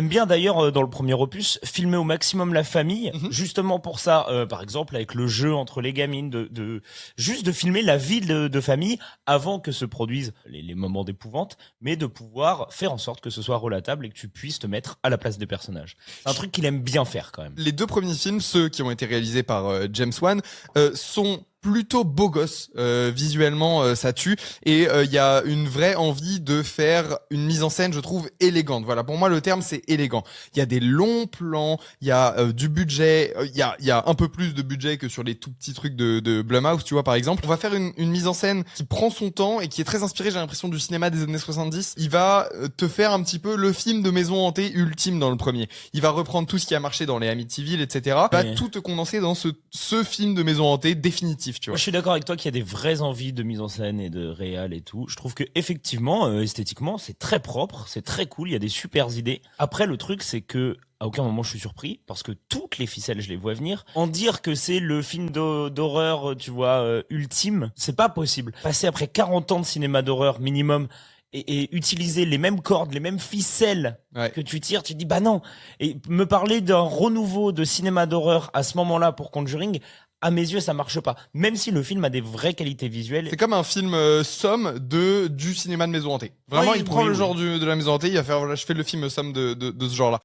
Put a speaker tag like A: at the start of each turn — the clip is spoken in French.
A: aime bien d'ailleurs dans le premier opus filmer au maximum la famille, justement pour ça. Par exemple avec le jeu entre les gamines, juste de filmer la vie de famille avant que se produisent les moments d'épouvante, mais de pouvoir faire en sorte que ce soit relatable et que tu puisses te mettre à la place des personnages. C'est un truc qu'il aime bien faire quand même.
B: Les deux premiers films, ceux qui ont été réalisés par James Wan, sont plutôt beaux gosses, visuellement ça tue, et il y a une vraie envie de faire une mise en scène, je trouve, élégante. Voilà, pour moi le terme c'est élégant. Il y a des longs plans, il y a du budget, il y a un peu plus de budget que sur les tout petits trucs de Blumhouse, tu vois, par exemple. On va faire une mise en scène qui prend son temps et qui est très inspirée, j'ai l'impression, du cinéma des années 70. Il va te faire un petit peu le film de maison hantée ultime dans le premier. Il va reprendre tout ce qui a marché dans les Amityville, etc. Il va tout te condenser dans ce film de maison hantée définitif. Tu vois.
A: Moi, je suis d'accord avec toi qu'il y a des vraies envies de mise en scène et de réal et tout. Je trouve que effectivement, esthétiquement, c'est très propre, c'est très cool. Il y a des super idées. Après, le truc, c'est que à aucun moment je suis surpris parce que toutes les ficelles, je les vois venir. En dire que c'est le film d'horreur, tu vois, ultime, c'est pas possible. Passer après 40 ans de cinéma d'horreur minimum. Et utiliser les mêmes cordes, les mêmes ficelles que tu tires, tu te dis bah non. Et me parler d'un renouveau de cinéma d'horreur à ce moment-là pour Conjuring, à mes yeux, ça marche pas. Même si le film a des vraies qualités visuelles.
B: C'est comme un film somme du cinéma de maison hantée. Vraiment, il prend le genre de la maison hantée, il va faire voilà, je fais le film somme de ce genre-là.